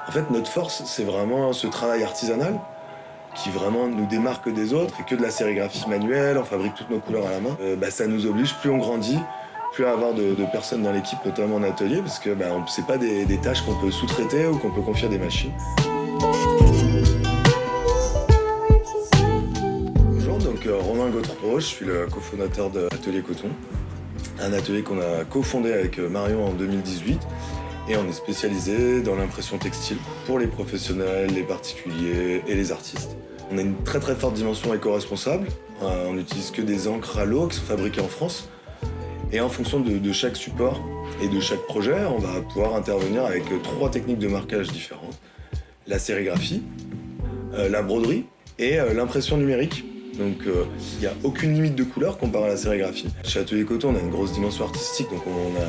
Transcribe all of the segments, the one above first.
En fait, notre force, c'est vraiment ce travail artisanal qui vraiment nous démarque des autres. On fait que de la sérigraphie manuelle, on fabrique toutes nos couleurs à la main. Ça nous oblige, plus on grandit, plus à avoir de personnes dans l'équipe, notamment en atelier, parce que c'est pas des tâches qu'on peut sous-traiter ou qu'on peut confier à des machines. Bonjour, donc Romain Gautreau, je suis le cofondateur d'Atelier Coton, un atelier qu'on a cofondé avec Marion en 2018. Et on est spécialisé dans l'impression textile pour les professionnels, les particuliers et les artistes. On a une très très forte dimension éco-responsable. On n'utilise que des encres à l'eau qui sont fabriquées en France. Et en fonction de chaque support et de chaque projet, on va pouvoir intervenir avec 3 techniques de marquage différentes. La sérigraphie, la broderie et l'impression numérique. Donc il n'y a aucune limite de couleur comparé à la sérigraphie. Chez Atelier Coton, on a une grosse dimension artistique, donc on a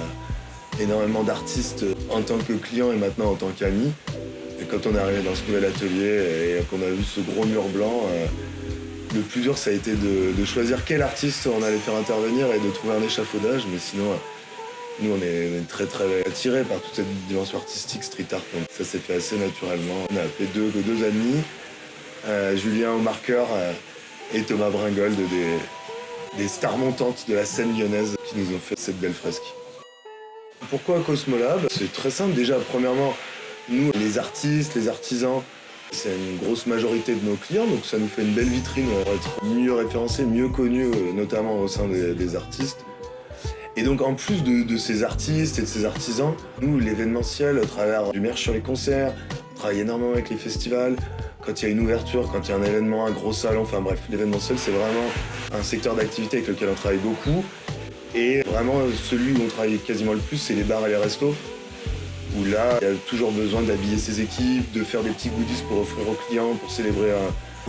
énormément d'artistes en tant que clients et maintenant en tant qu'amis. Et quand on est arrivé dans ce nouvel atelier et qu'on a vu ce gros mur blanc, le plus dur ça a été de choisir quel artiste on allait faire intervenir et de trouver un échafaudage. Mais sinon, nous on est très très attirés par toute cette dimension artistique street art. Donc ça s'est fait assez naturellement. On a appelé deux amis, Julien au marqueur et Thomas Bringold, des stars montantes de la scène lyonnaise qui nous ont fait cette belle fresque. Pourquoi Cosmolab ? C'est très simple. Déjà, premièrement, nous, les artistes, les artisans, c'est une grosse majorité de nos clients, donc ça nous fait une belle vitrine pour être mieux référencés, mieux connus, notamment au sein des artistes. Et donc, en plus de ces artistes et de ces artisans, nous, l'événementiel, à travers du merch sur les concerts, on travaille énormément avec les festivals. Quand il y a une ouverture, quand il y a un événement, un gros salon, enfin bref, l'événementiel, c'est vraiment un secteur d'activité avec lequel on travaille beaucoup. Et vraiment, celui où on travaille quasiment le plus, c'est les bars et les restos, où là, il y a toujours besoin d'habiller ses équipes, de faire des petits goodies pour offrir aux clients, pour célébrer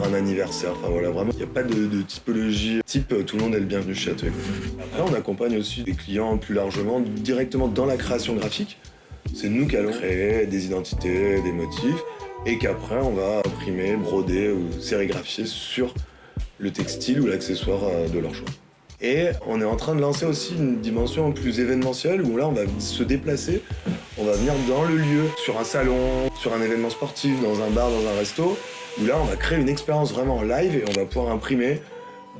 un anniversaire. Enfin voilà, vraiment, il n'y a pas de typologie type, tout le monde est le bienvenu chez Atelier. Après, on accompagne aussi des clients plus largement, directement dans la création graphique. C'est nous qui allons créer des identités, des motifs, et qu'après, on va imprimer, broder ou sérigraphier sur le textile ou l'accessoire de leur choix. Et on est en train de lancer aussi une dimension plus événementielle où là on va se déplacer, on va venir dans le lieu, sur un salon, sur un événement sportif, dans un bar, dans un resto, où là on va créer une expérience vraiment en live et on va pouvoir imprimer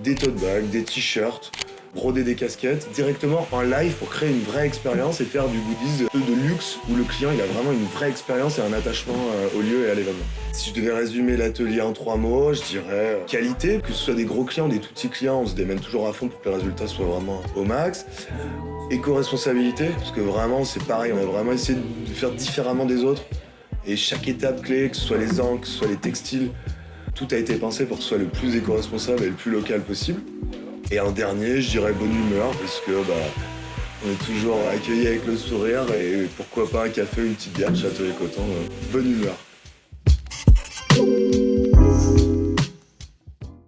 des tote bags, des t-shirts, broder des casquettes directement en live pour créer une vraie expérience et faire du goodies de luxe où le client il a vraiment une vraie expérience et un attachement au lieu et à l'événement. Si je devais résumer l'atelier en 3 mots, je dirais qualité, que ce soit des gros clients, des tout petits clients, on se démène toujours à fond pour que le résultat soit vraiment au max. Éco-responsabilité, parce que vraiment c'est pareil, on a vraiment essayé de faire différemment des autres. Et chaque étape clé, que ce soit les encres, que ce soit les textiles, tout a été pensé pour que ce soit le plus éco-responsable et le plus local possible. Et en dernier, je dirais bonne humeur, parce que on est toujours accueillis avec le sourire et pourquoi pas un café, une petite bière, Atelier Coton, bonne humeur.